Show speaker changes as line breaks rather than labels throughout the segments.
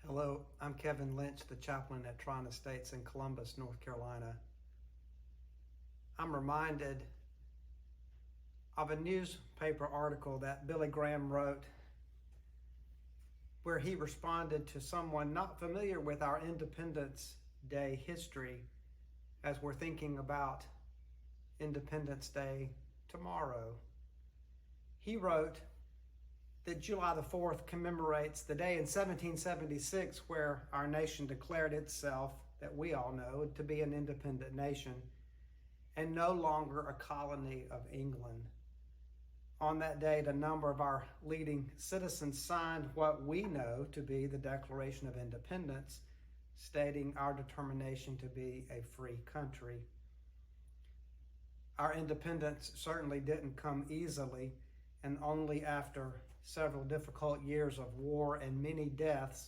Hello, I'm Kevin Lynch, the chaplain at Trine Estates in Columbus, North Carolina. I'm reminded of a newspaper article that Billy Graham wrote where he responded to someone not familiar with our Independence Day history as we're thinking about Independence Day tomorrow. He wrote that July the 4th commemorates the day in 1776 where our nation declared itself, that we all know, to be an independent nation and no longer a colony of England. On that date, a number of our leading citizens signed what we know to be the Declaration of Independence, stating our determination to be a free country. Our independence certainly didn't come easily, and only after several difficult years of war and many deaths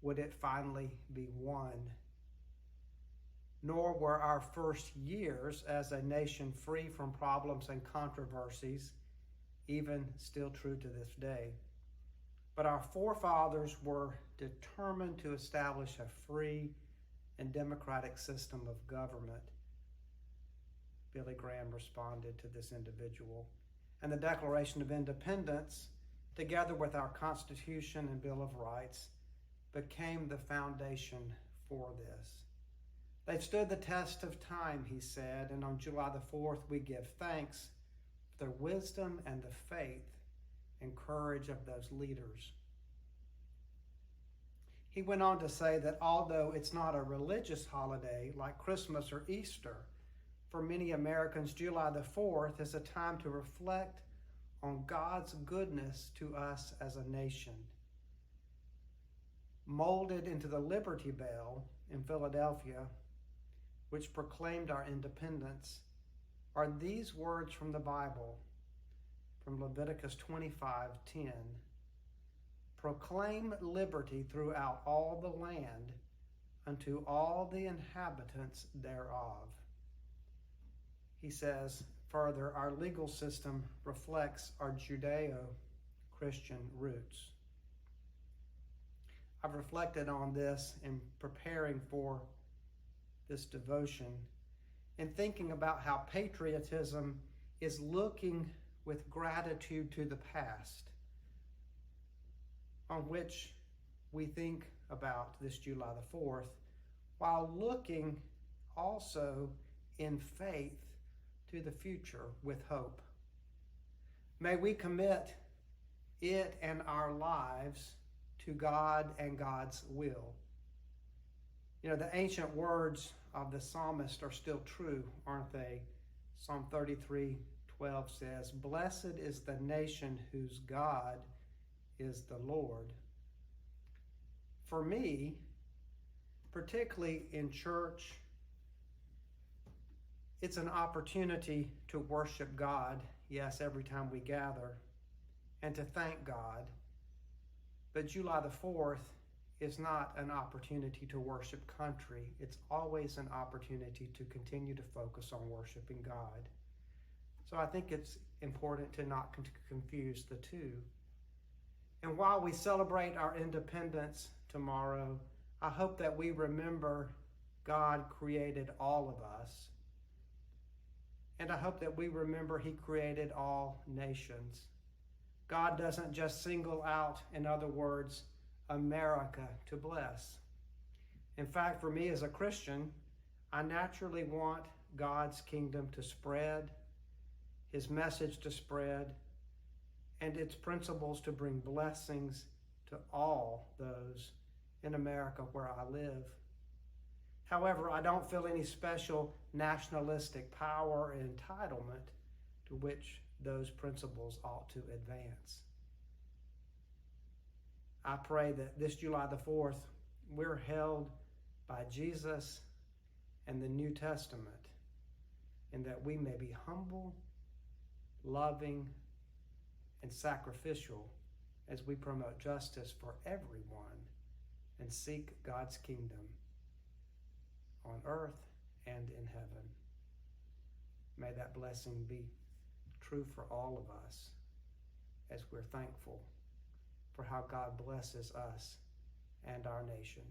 would it finally be won. Nor were our first years as a nation free from problems and controversies, even still true to this day. But our forefathers were determined to establish a free and democratic system of government. Billy Graham responded to this individual. And the Declaration of Independence, together with our Constitution and Bill of Rights, became the foundation for this. They've stood the test of time, he said, and on July the 4th we give thanks for the wisdom and the faith and courage of those leaders. He went on to say that although it's not a religious holiday like Christmas or Easter, for many Americans, July the 4th is a time to reflect on God's goodness to us as a nation. Molded into the Liberty Bell in Philadelphia, which proclaimed our independence, are these words from the Bible, from Leviticus 25:10. Proclaim liberty throughout all the land unto all the inhabitants thereof. He says further, our legal system reflects our Judeo-Christian roots. I've reflected on this in preparing for this devotion and thinking about how patriotism is looking with gratitude to the past, on which we think about this July the 4th, while looking also in faith to the future with hope. May we commit it and our lives to God and God's will. You know, the ancient words of the psalmist are still true, aren't they? Psalm 33:12 says, "Blessed is the nation whose God is the Lord." For me, particularly in church, it's an opportunity to worship God, yes, every time we gather, and to thank God. But July the 4th is not an opportunity to worship country. It's always an opportunity to continue to focus on worshiping God. So I think it's important to not confuse the two. And while we celebrate our independence tomorrow, I hope that we remember God created all of us. And I hope that we remember He created all nations. God doesn't just single out, in other words, America to bless. In fact, for me as a Christian, I naturally want God's kingdom to spread, His message to spread, and its principles to bring blessings to all those in America where I live. However, I don't feel any special nationalistic power or entitlement to which those principles ought to advance. I pray that this July the 4th, we're held by Jesus and the New Testament, and that we may be humble, loving, and sacrificial as we promote justice for everyone and seek God's kingdom on earth and in heaven. May that blessing be true for all of us as we're thankful for how God blesses us and our nation.